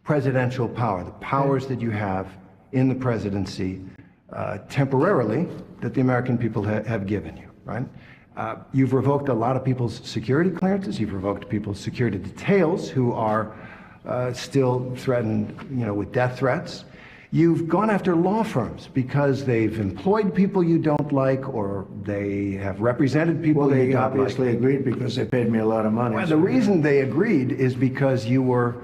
presidential power, the powers that you have in the presidency temporarily that the American people have given you, right? You've revoked a lot of people's security clearances. You've revoked people's security details who are still threatened, with death threats. You've gone after law firms because they've employed people you don't like, or they have represented people you don't like. Well, they obviously agreed because they paid me a lot of money. Well, the reason they agreed is because you were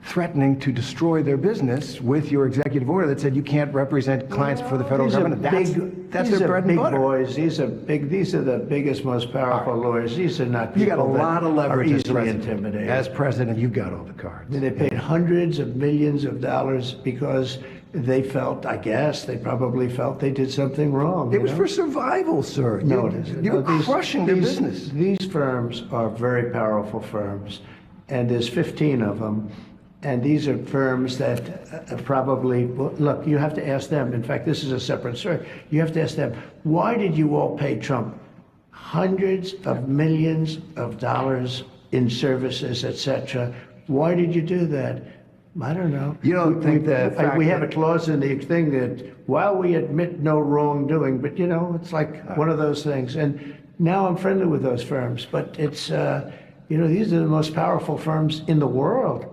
threatening to destroy their business with your executive order that said you can't represent clients for the federal government. That's their bread and butter. Boys. These are the biggest, most powerful lawyers. These are not people you got a lot of leverage are easily intimidated. As president, you've got all the cards. I mean, they paid hundreds of millions of dollars because they felt, I guess, they probably felt they did something wrong. It was for survival, sir. No, it isn't. You were crushing their business. These firms are very powerful firms, and there's 15 of them. And these are firms that probably, look, you have to ask them. In fact, this is a separate story. You have to ask them, why did you all pay Trump hundreds of millions of dollars in services, etc.? Why did you do that? I don't know. You don't think that we have a clause in the thing that while we admit no wrongdoing, but it's like one of those things. And now I'm friendly with those firms, but it's, these are the most powerful firms in the world.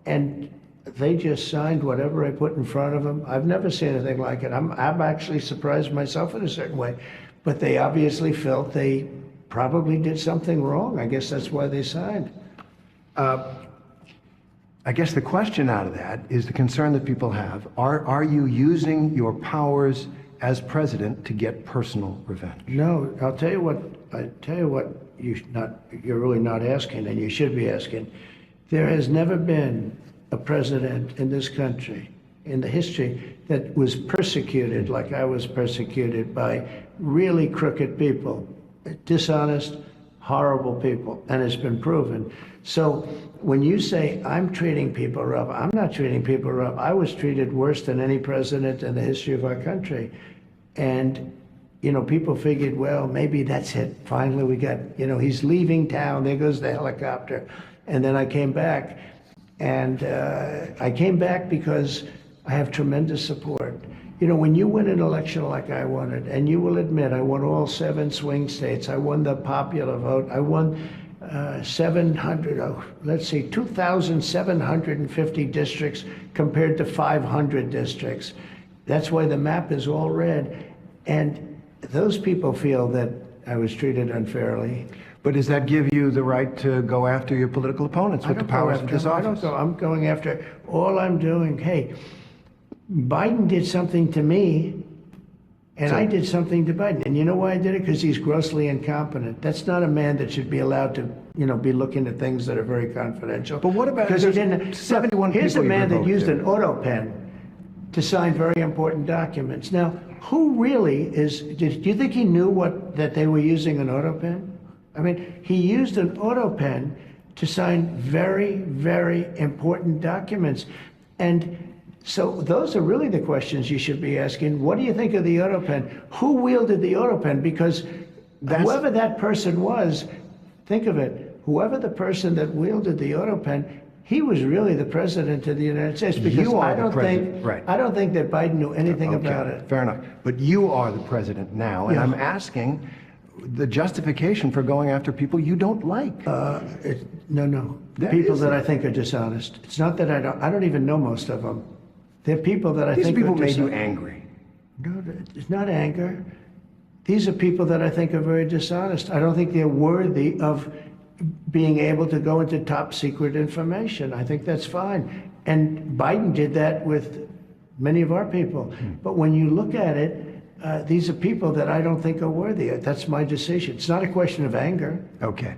And they just signed whatever I put in front of them. I've never seen anything like it. I'm actually surprised myself in a certain way. But they obviously felt they probably did something wrong. I guess that's why they signed. I guess the question out of that is the concern that people have. Are you using your powers as president to get personal revenge? No, I'll tell you what you're really not asking, and you should be asking. There has never been a president in this country, in the history, that was persecuted like I was persecuted by really crooked people, dishonest, horrible people, and it's been proven. So when you say I'm treating people rough, I'm not treating people rough. I was treated worse than any president in the history of our country. And people figured, well, maybe that's it. Finally, we got, he's leaving town. There goes the helicopter. And then I came back, and I came back because I have tremendous support. When you win an election like I won it, and you will admit I won all 7 swing states, I won the popular vote, I won 2,750 districts compared to 500 districts. That's why the map is all red. And those people feel that I was treated unfairly. But does that give you the right to go after your political opponents with the powers of this office? I'm going after, all I'm doing, hey, Biden did something to me, and I did something to Biden. And you know why I did it? Because he's grossly incompetent. That's not a man that should be allowed to, be looking at things that are very confidential. But what about, because he didn't, 71 here's a people man that used an auto pen to sign very important documents. Now, who really is, do you think he knew that they were using an auto pen? I mean, he used an auto pen to sign very, very important documents. And so those are really the questions you should be asking. What do you think of the auto pen? Who wielded the auto pen? Because whoever that person was, think of it, whoever the person that wielded the auto pen, he was really the president of the United States. Because I don't think that Biden knew anything about it. Fair enough. But you are the president now, and I'm asking the justification for going after people you don't like. No. People that I think are dishonest. It's not that I don't even know most of them. They're people that I think are dishonest. These people made you angry. No, it's not anger. These are people that I think are very dishonest. I don't think they're worthy of being able to go into top secret information. I think that's fine. And Biden did that with many of our people. But when you look at it, these are people that I don't think are worthy. That's my decision. It's not a question of anger. Okay.